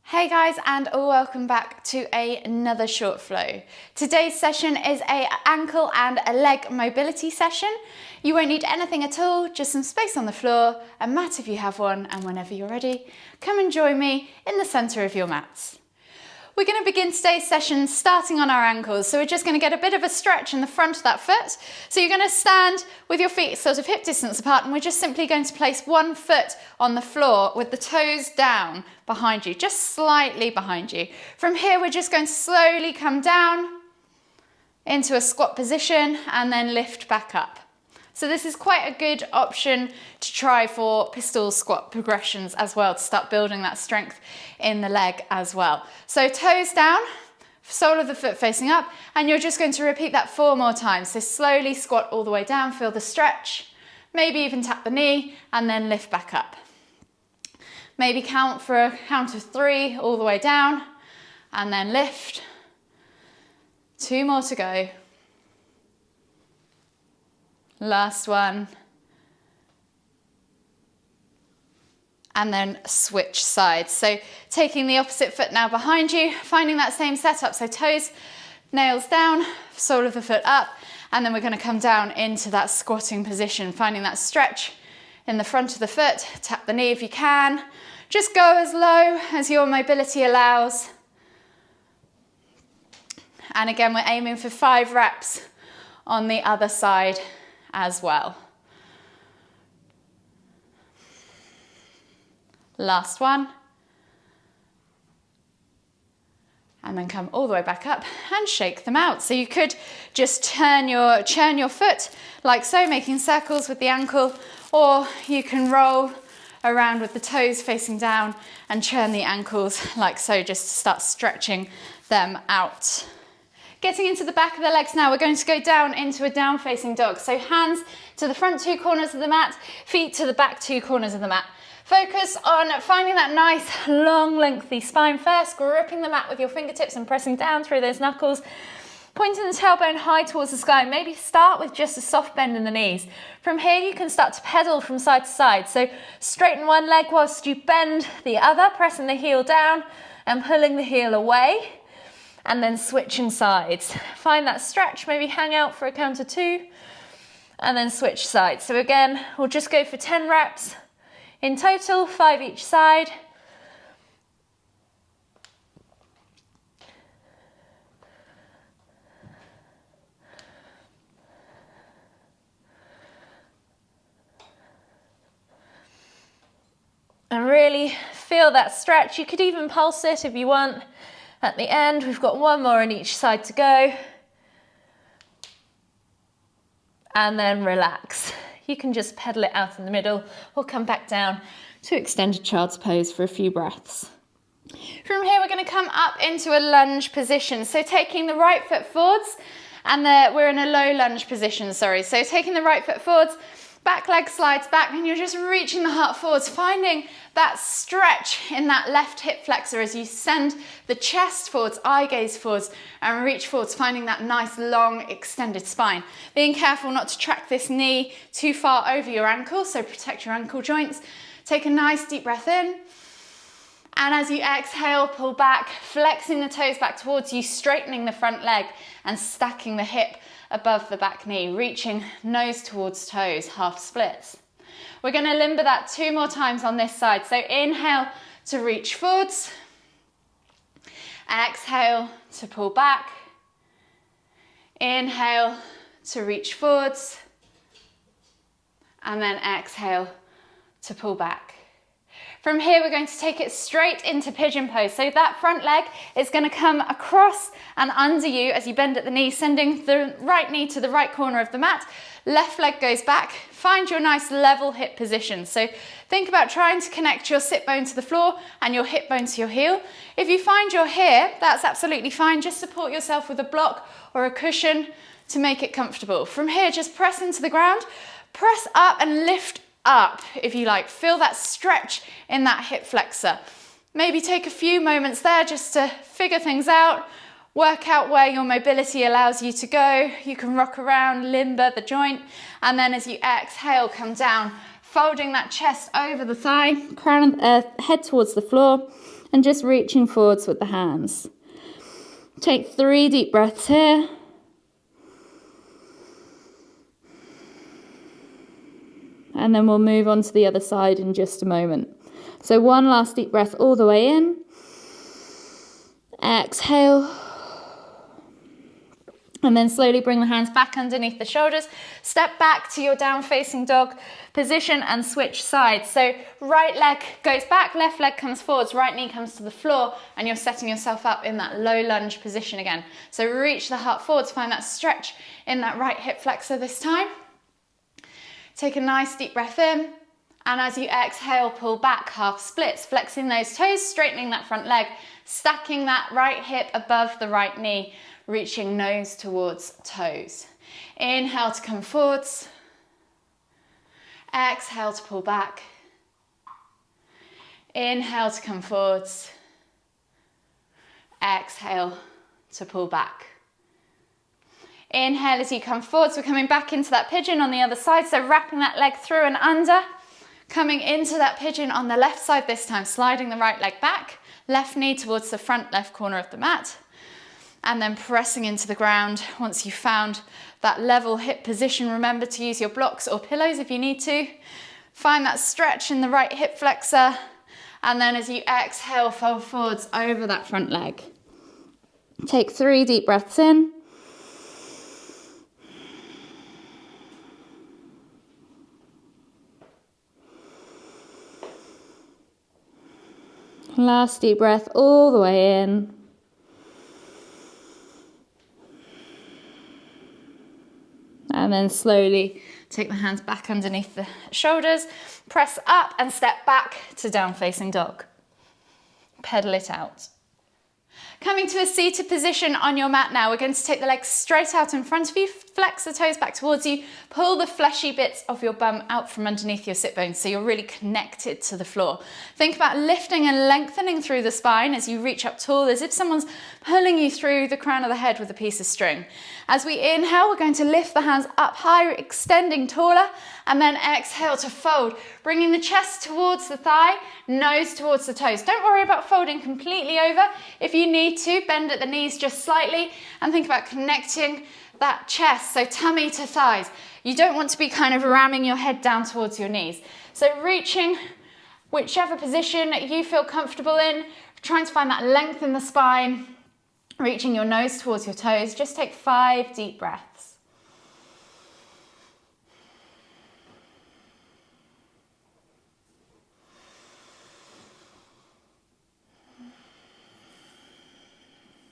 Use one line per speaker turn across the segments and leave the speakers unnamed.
Hey guys, and welcome back to another short flow. Today's session is an ankle and a leg mobility session. You won't need anything at all, just some space on the floor, a mat if you have one, and whenever you're ready, come and join me in the center of your mats. We're going to begin today's session starting on our ankles. So we're just going to get a bit of a stretch in the front of that foot. So you're going to stand with your feet sort of hip distance apart, and we're just simply going to place one foot on the floor with the toes down behind you, just slightly behind you. From here, we're just going to slowly come down into a squat position and then lift back up. So this is quite a good option to try for pistol squat progressions as well, to start building that strength in the leg as well. So toes down, sole of the foot facing up, and you're just going to repeat that 4 more times. So slowly squat all the way down, feel the stretch, maybe even tap the knee and then lift back up. Maybe count for a count of 3 all the way down and then lift. 2 more to go. Last one. And then switch sides. So taking the opposite foot now behind you, finding that same setup. So toes, nails down, sole of the foot up, and then we're going to come down into that squatting position, finding that stretch in the front of the foot. Tap the knee if you can. Just go as low as your mobility allows. And again, we're aiming for 5 reps on the other side as well. Last one. And then come all the way back up and shake them out. So you could just churn your foot like so, making circles with the ankle, or you can roll around with the toes facing down and churn the ankles like so, just to start stretching them out. Getting into the back of the legs now, we're going to go down into a down facing dog. So hands to the front 2 corners of the mat, feet to the back 2 corners of the mat. Focus on finding that nice long lengthy spine first, gripping the mat with your fingertips and pressing down through those knuckles, pointing the tailbone high towards the sky. Maybe start with just a soft bend in the knees. From here you can start to pedal from side to side. So straighten one leg whilst you bend the other, pressing the heel down and pulling the heel away. And then switching sides. Find that stretch, maybe hang out for a count of 2, and then switch sides. So again, we'll just go for 10 reps in total, 5 each side. And really feel that stretch. You could even pulse it if you want. At the end, we've got 1 more on each side to go. And then relax. You can just pedal it out in the middle or come back down to extended child's pose for a few breaths. From here, we're going to come up into a lunge position. So taking the right foot forwards, and we're in a low lunge position, sorry. So taking the right foot forwards, back leg slides back, and you're just reaching the heart forwards, finding that stretch in that left hip flexor as you send the chest forwards, eye gaze forwards, and reach forwards, finding that nice long extended spine. Being careful not to track this knee too far over your ankle, so protect your ankle joints. Take a nice deep breath in. And as you exhale, pull back, flexing the toes back towards you, straightening the front leg and stacking the hip above the back knee, reaching nose towards toes, half splits. We're going to limber that 2 more times on this side. So inhale to reach forwards, exhale to pull back, inhale to reach forwards, and then exhale to pull back. From here, we're going to take it straight into pigeon pose. So that front leg is going to come across and under you as you bend at the knee, sending the right knee to the right corner of the mat. Left leg goes back. Find your nice level hip position. So think about trying to connect your sit bone to the floor and your hip bone to your heel. If you find you're here, that's absolutely fine. Just support yourself with a block or a cushion to make it comfortable. From here, just press into the ground, press up and lift up, if you like. Feel that stretch in that hip flexor. Maybe take a few moments there just to figure things out, work out where your mobility allows you to go. You can rock around, limber the joint, and then as you exhale, come down, folding that chest over the thigh, head towards the floor, And just reaching forwards with the hands. Take 3 deep breaths here. And then we'll move on to the other side in just a moment. So one last deep breath all the way in. Exhale. And then slowly bring the hands back underneath the shoulders. Step back to your down facing dog position and switch sides. So right leg goes back, left leg comes forwards, right knee comes to the floor, and you're setting yourself up in that low lunge position again. So reach the heart forwards, find that stretch in that right hip flexor this time. Take a nice deep breath in, and as you exhale, pull back, half splits, flexing those toes, straightening that front leg, stacking that right hip above the right knee, reaching nose towards toes. Inhale to come forwards. Exhale to pull back. Inhale to come forwards. Exhale to pull back. Inhale as you come forwards. We're coming back into that pigeon on the other side. So wrapping that leg through and under. Coming into that pigeon on the left side this time. Sliding the right leg back. Left knee towards the front left corner of the mat. And then pressing into the ground. Once you've found that level hip position, remember to use your blocks or pillows if you need to. Find that stretch in the right hip flexor. And then as you exhale, fold forwards over that front leg. Take 3 deep breaths in. Last deep breath all the way in. And then slowly take the hands back underneath the shoulders, press up and step back to down facing dog. Pedal it out. Coming to a seated position on your mat now, we're going to take the legs straight out in front of you, flex the toes back towards you, pull the fleshy bits of your bum out from underneath your sit bones so you're really connected to the floor. Think about lifting and lengthening through the spine as you reach up tall, as if someone's pulling you through the crown of the head with a piece of string. As we inhale, we're going to lift the hands up high, extending taller, and then exhale to fold, bringing the chest towards the thigh, nose towards the toes. Don't worry about folding completely over. If you need to, bend at the knees just slightly and think about connecting that chest, so tummy to thighs. You don't want to be kind of ramming your head down towards your knees. So reaching whichever position you feel comfortable in, trying to find that length in the spine, reaching your nose towards your toes. Just take 5 deep breaths.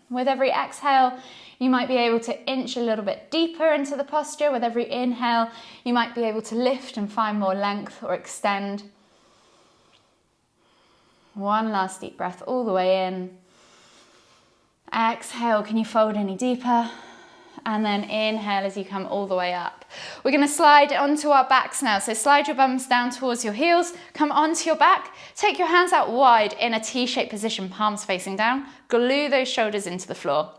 With every exhale, you might be able to inch a little bit deeper into the posture. With every inhale, you might be able to lift and find more length or extend. One last deep breath all the way in. Exhale, can you fold any deeper? And then inhale as you come all the way up. We're going to slide onto our backs now. So slide your bums down towards your heels, come onto your back, take your hands out wide in a T-shaped position, palms facing down, glue those shoulders into the floor.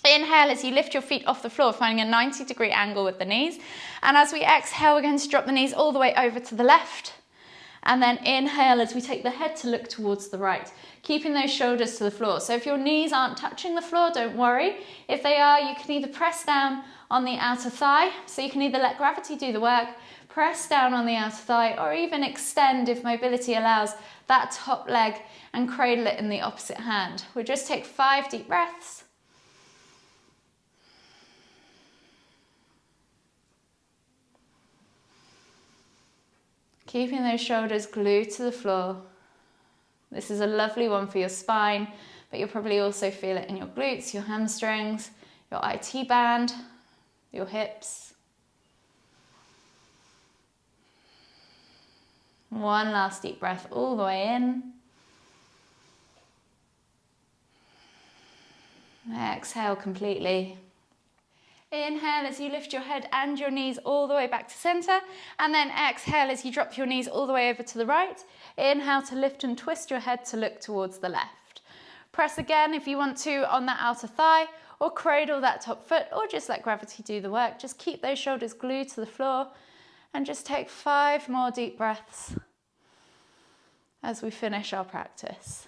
Inhale as you lift your feet off the floor, finding a 90-degree angle with the knees. And as we exhale, we're going to drop the knees all the way over to the left. And then inhale as we take the head to look towards the right, keeping those shoulders to the floor. So if your knees aren't touching the floor, don't worry. If they are, you can either press down on the outer thigh, so you can either let gravity do the work, press down on the outer thigh, or even extend if mobility allows that top leg and cradle it in the opposite hand. We'll just take 5 deep breaths. Keeping those shoulders glued to the floor. This is a lovely one for your spine, but you'll probably also feel it in your glutes, your hamstrings, your IT band, your hips. One last deep breath all the way in. Exhale completely. Inhale as you lift your head and your knees all the way back to center, and then exhale as you drop your knees all the way over to the right. Inhale to lift and twist your head to look towards the left. Press again if you want to on that outer thigh, or cradle that top foot, or just let gravity do the work. Just keep those shoulders glued to the floor and just take 5 more deep breaths as we finish our practice.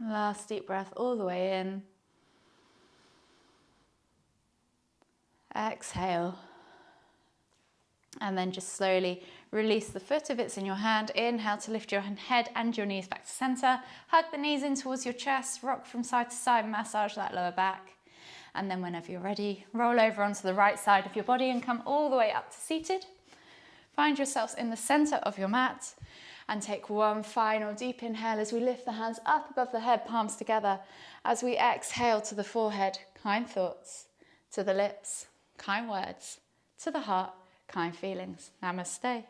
Last deep breath all the way in. Exhale. And then just slowly release the foot if it's in your hand. Inhale to lift your head and your knees back to center. Hug the knees in towards your chest. Rock from side to side. Massage that lower back. And then whenever you're ready, roll over onto the right side of your body and come all the way up to seated. Find yourselves in the center of your mat and take one final deep inhale as we lift the hands up above the head, palms together. As we exhale to the forehead, kind thoughts. To the lips, kind words. To the heart, kind feelings. Namaste.